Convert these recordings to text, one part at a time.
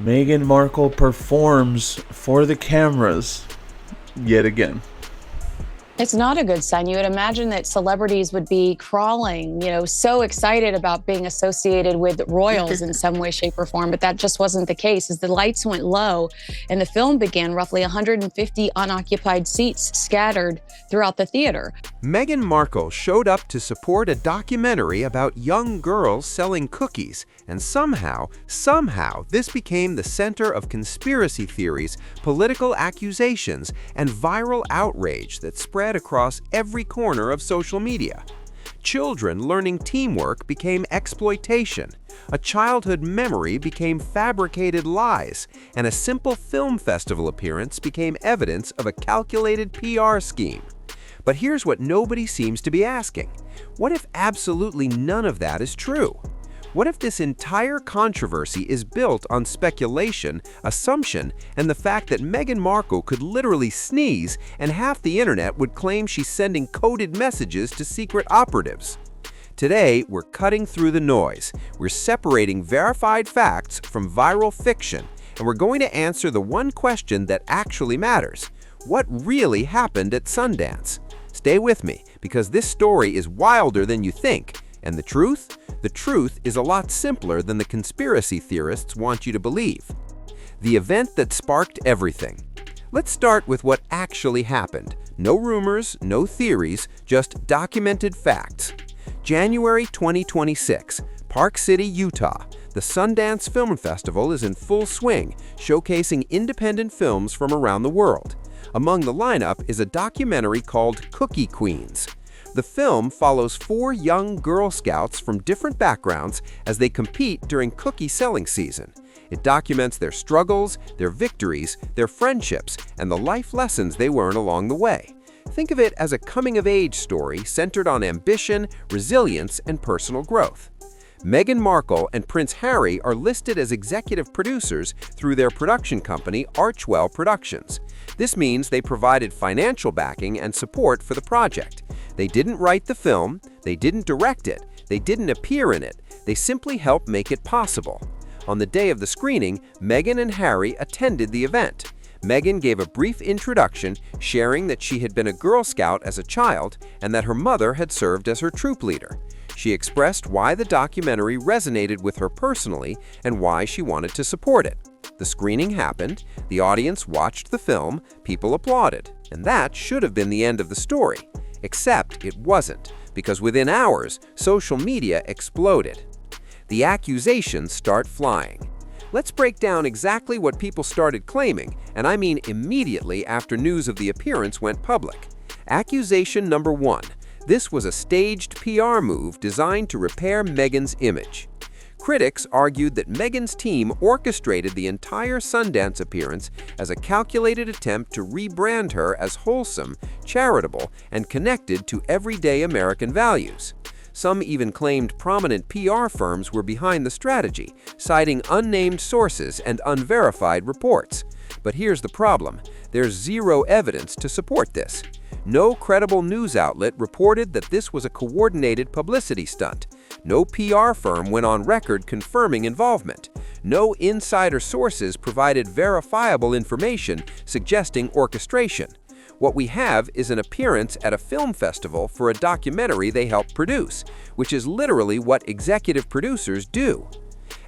Meghan Markle performs for the cameras yet again. It's not a good sign. You would imagine that celebrities would be crawling, so excited about being associated with royals in some way, shape, or form, but that just wasn't the case. As the lights went low and the film began, roughly 150 unoccupied seats scattered throughout the theater. Meghan Markle showed up to support a documentary about young girls selling cookies, and somehow, this became the center of conspiracy theories, political accusations, and viral outrage that spread across every corner of social media. Children learning teamwork became exploitation, a childhood memory became fabricated lies, and a simple film festival appearance became evidence of a calculated PR scheme. But here's what nobody seems to be asking. What if absolutely none of that is true? What if this entire controversy is built on speculation, assumption, and the fact that Meghan Markle could literally sneeze and half the internet would claim she's sending coded messages to secret operatives? Today, we're cutting through the noise. We're separating verified facts from viral fiction, and we're going to answer the one question that actually matters. What really happened at Sundance? Stay with me, because this story is wilder than you think. And the truth? The truth is a lot simpler than the conspiracy theorists want you to believe. The event that sparked everything. Let's start with what actually happened. No rumors, no theories, just documented facts. January 2026, Park City, Utah. The Sundance Film Festival is in full swing, showcasing independent films from around the world. Among the lineup is a documentary called Cookie Queens. The film follows 4 young Girl Scouts from different backgrounds as they compete during cookie selling season. It documents their struggles, their victories, their friendships, and the life lessons they learn along the way. Think of it as a coming-of-age story centered on ambition, resilience, and personal growth. Meghan Markle and Prince Harry are listed as executive producers through their production company, Archwell Productions. This means they provided financial backing and support for the project. They didn't write the film, they didn't direct it, they didn't appear in it, they simply helped make it possible. On the day of the screening, Meghan and Harry attended the event. Meghan gave a brief introduction, sharing that she had been a Girl Scout as a child and that her mother had served as her troop leader. She expressed why the documentary resonated with her personally and why she wanted to support it. The screening happened, the audience watched the film, people applauded, and that should have been the end of the story. Except it wasn't, because within hours, social media exploded. The accusations start flying. Let's break down exactly what people started claiming, and I mean immediately after news of the appearance went public. Accusation number 1. This was a staged PR move designed to repair Meghan's image. Critics argued that Meghan's team orchestrated the entire Sundance appearance as a calculated attempt to rebrand her as wholesome, charitable, and connected to everyday American values. Some even claimed prominent PR firms were behind the strategy, citing unnamed sources and unverified reports. But here's the problem. There's zero evidence to support this. No credible news outlet reported that this was a coordinated publicity stunt. No PR firm went on record confirming involvement. No insider sources provided verifiable information suggesting orchestration. What we have is an appearance at a film festival for a documentary they helped produce, which is literally what executive producers do.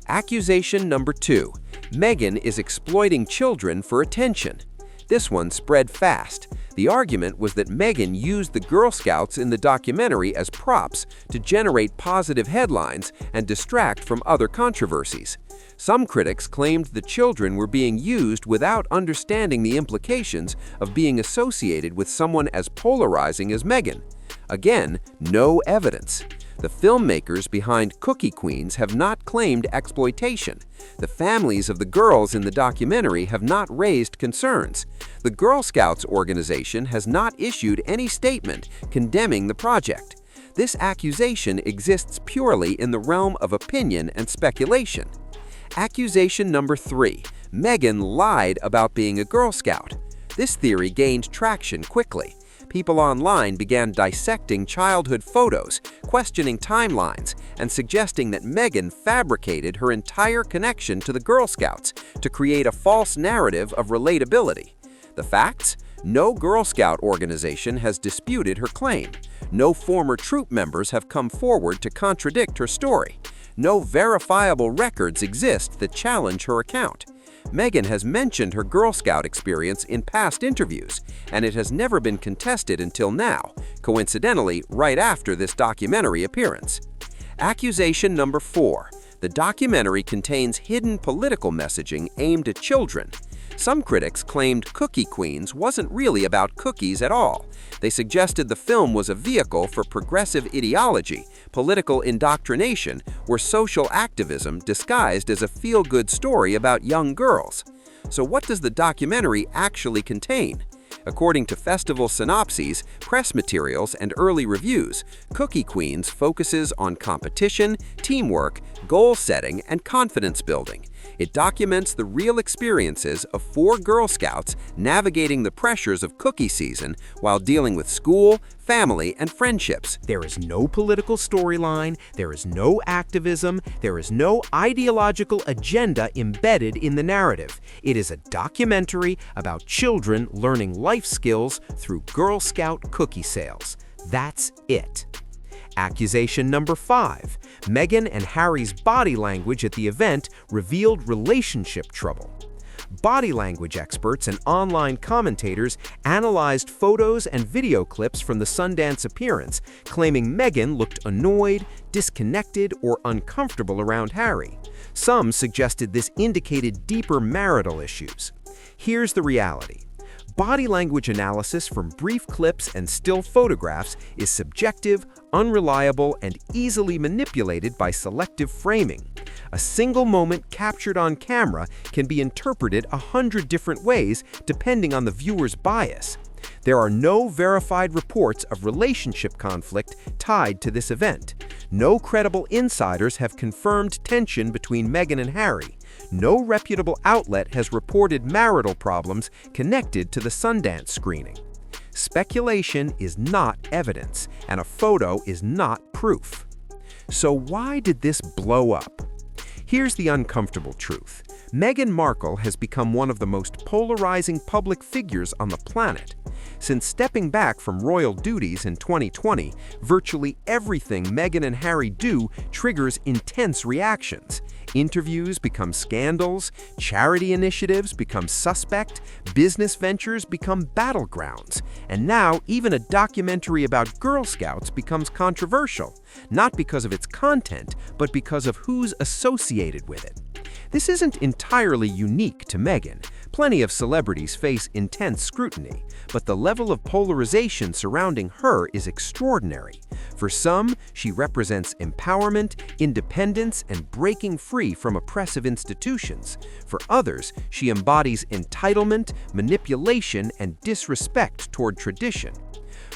Accusation number 2. Meghan is exploiting children for attention. This one spread fast. The argument was that Meghan used the Girl Scouts in the documentary as props to generate positive headlines and distract from other controversies. Some critics claimed the children were being used without understanding the implications of being associated with someone as polarizing as Meghan. Again, no evidence. The filmmakers behind Cookie Queens have not claimed exploitation. The families of the girls in the documentary have not raised concerns. The Girl Scouts organization has not issued any statement condemning the project. This accusation exists purely in the realm of opinion and speculation. Accusation number 3. Meghan lied about being a Girl Scout. This theory gained traction quickly. people online began dissecting childhood photos, questioning timelines, and suggesting that Meghan fabricated her entire connection to the Girl Scouts to create a false narrative of relatability. The facts? No Girl Scout organization has disputed her claim. No former troop members have come forward to contradict her story. No verifiable records exist that challenge her account. Meghan has mentioned her Girl Scout experience in past interviews, and it has never been contested until now, coincidentally right after this documentary appearance. Accusation number 4. The documentary contains hidden political messaging aimed at children. Some critics claimed Cookie Queens wasn't really about cookies at all. They suggested the film was a vehicle for progressive ideology, political indoctrination, or social activism disguised as a feel-good story about young girls. So what does the documentary actually contain? According to festival synopses, press materials, and early reviews, Cookie Queens focuses on competition, teamwork, goal setting, and confidence building. It documents the real experiences of 4 Girl Scouts navigating the pressures of cookie season while dealing with school, family, and friendships. There is no political storyline, there is no activism, there is no ideological agenda embedded in the narrative. It is a documentary about children learning life skills through Girl Scout cookie sales. That's it. Accusation number 5. Meghan and Harry's body language at the event revealed relationship trouble. Body language experts and online commentators analyzed photos and video clips from the Sundance appearance, claiming Meghan looked annoyed, disconnected, or uncomfortable around Harry. Some suggested this indicated deeper marital issues. Here's the reality. Body language analysis from brief clips and still photographs is subjective, unreliable, and easily manipulated by selective framing. A single moment captured on camera can be interpreted 100 different ways depending on the viewer's bias. There are no verified reports of relationship conflict tied to this event. No credible insiders have confirmed tension between Meghan and Harry. No reputable outlet has reported marital problems connected to the Sundance screening. Speculation is not evidence, and a photo is not proof. So why did this blow up? Here's the uncomfortable truth. Meghan Markle has become one of the most polarizing public figures on the planet. Since stepping back from royal duties in 2020, virtually everything Meghan and Harry do triggers intense reactions. Interviews become scandals, charity initiatives become suspect, business ventures become battlegrounds, and now even a documentary about Girl Scouts becomes controversial, not because of its content, but because of who's associated with it. This isn't entirely unique to Meghan. Plenty of celebrities face intense scrutiny, but the level of polarization surrounding her is extraordinary. For some, she represents empowerment, independence, and breaking free from oppressive institutions. For others, she embodies entitlement, manipulation, and disrespect toward tradition.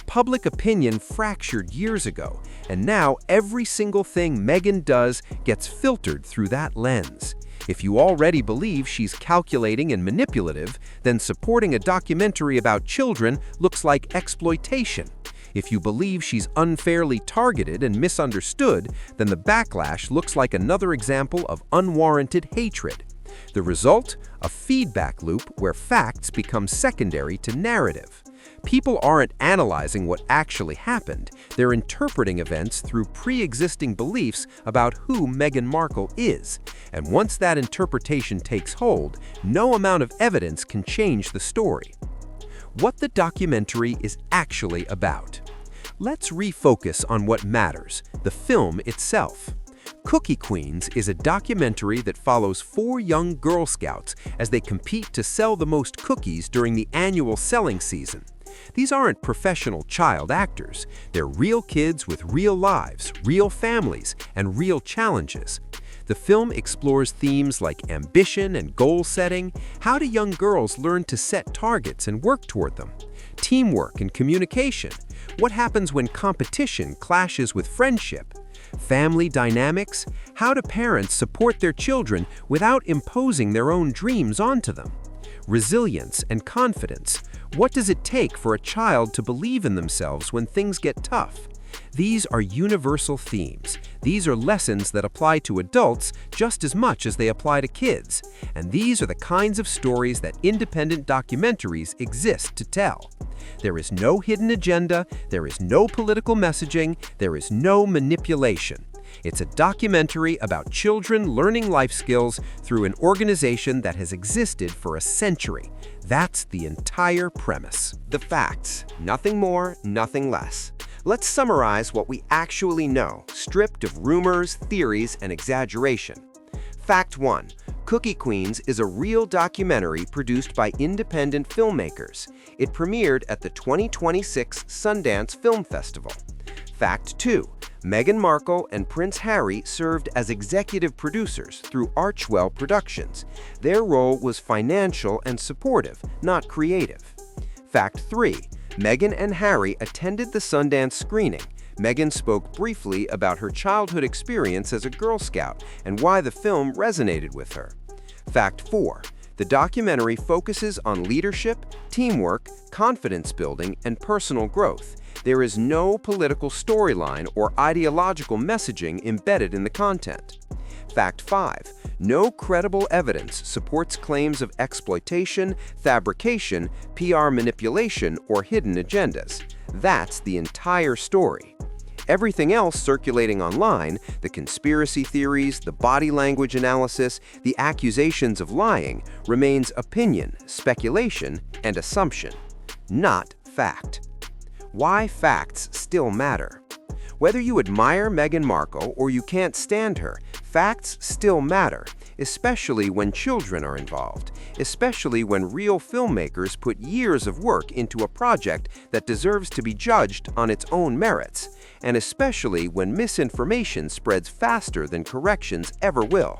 Public opinion fractured years ago, and now every single thing Meghan does gets filtered through that lens. If you already believe she's calculating and manipulative, then supporting a documentary about children looks like exploitation. If you believe she's unfairly targeted and misunderstood, then the backlash looks like another example of unwarranted hatred. The result? A feedback loop where facts become secondary to narrative. People aren't analyzing what actually happened, they're interpreting events through pre-existing beliefs about who Meghan Markle is. And once that interpretation takes hold, no amount of evidence can change the story. What the documentary is actually about. Let's refocus on what matters, the film itself. Cookie Queens is a documentary that follows 4 young Girl Scouts as they compete to sell the most cookies during the annual selling season. These aren't professional child actors. They're real kids with real lives, real families, and real challenges. The film explores themes like ambition and goal setting. How do young girls learn to set targets and work toward them? Teamwork and communication. What happens when competition clashes with friendship? Family dynamics. How do parents support their children without imposing their own dreams onto them? Resilience and confidence. What does it take for a child to believe in themselves when things get tough? These are universal themes. These are lessons that apply to adults just as much as they apply to kids. And these are the kinds of stories that independent documentaries exist to tell. There is no hidden agenda, there is no political messaging, there is no manipulation. It's a documentary about children learning life skills through an organization that has existed for a century. That's the entire premise. The facts. Nothing more, nothing less. Let's summarize what we actually know, stripped of rumors, theories, and exaggeration. Fact 1. Cookie Queens is a real documentary produced by independent filmmakers. It premiered at the 2026 Sundance Film Festival. Fact 2. Meghan Markle and Prince Harry served as executive producers through Archwell Productions. Their role was financial and supportive, not creative. Fact 3. Meghan and Harry attended the Sundance screening. Meghan spoke briefly about her childhood experience as a Girl Scout and why the film resonated with her. Fact 4. The documentary focuses on leadership, teamwork, confidence building, and personal growth. There is no political storyline or ideological messaging embedded in the content. Fact 5. No credible evidence supports claims of exploitation, fabrication, PR manipulation, or hidden agendas. That's the entire story. Everything else circulating online, the conspiracy theories, the body language analysis, the accusations of lying, remains opinion, speculation, and assumption, not fact. Why facts still matter. Whether you admire Meghan Markle or you can't stand her, facts still matter, especially when children are involved, especially when real filmmakers put years of work into a project that deserves to be judged on its own merits, and especially when misinformation spreads faster than corrections ever will.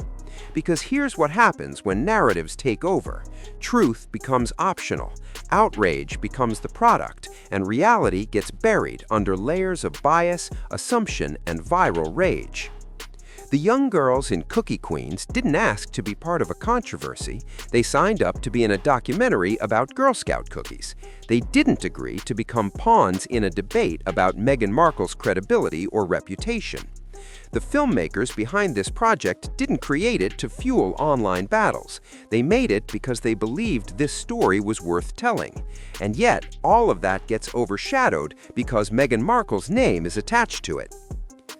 Because here's what happens when narratives take over. Truth becomes optional, outrage becomes the product, and reality gets buried under layers of bias, assumption, and viral rage. The young girls in Cookie Queens didn't ask to be part of a controversy. They signed up to be in a documentary about Girl Scout cookies. They didn't agree to become pawns in a debate about Meghan Markle's credibility or reputation. The filmmakers behind this project didn't create it to fuel online battles. They made it because they believed this story was worth telling. And yet, all of that gets overshadowed because Meghan Markle's name is attached to it.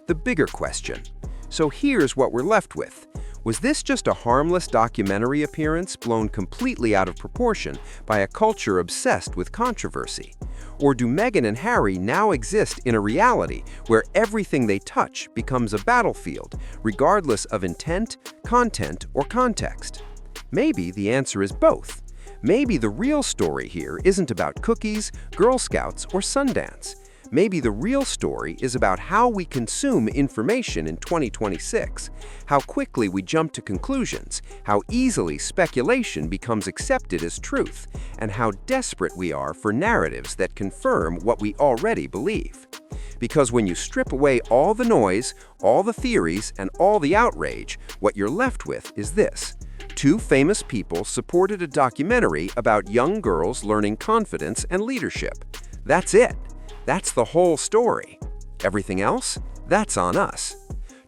The bigger question. So here's what we're left with. Was this just a harmless documentary appearance blown completely out of proportion by a culture obsessed with controversy? Or do Meghan and Harry now exist in a reality where everything they touch becomes a battlefield, regardless of intent, content, or context? Maybe the answer is both. Maybe the real story here isn't about cookies, Girl Scouts, or Sundance. Maybe the real story is about how we consume information in 2026, how quickly we jump to conclusions, how easily speculation becomes accepted as truth, and how desperate we are for narratives that confirm what we already believe. Because when you strip away all the noise, all the theories, and all the outrage, what you're left with is this. Two famous people supported a documentary about young girls learning confidence and leadership. That's it. That's the whole story. Everything else? That's on us.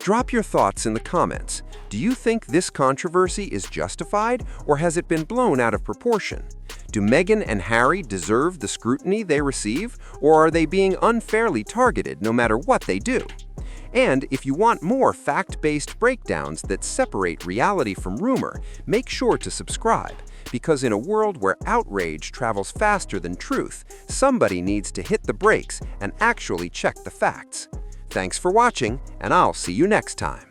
Drop your thoughts in the comments. Do you think this controversy is justified, or has it been blown out of proportion? Do Meghan and Harry deserve the scrutiny they receive, or are they being unfairly targeted no matter what they do? And if you want more fact-based breakdowns that separate reality from rumor, make sure to subscribe. Because in a world where outrage travels faster than truth, somebody needs to hit the brakes and actually check the facts. Thanks for watching, and I'll see you next time.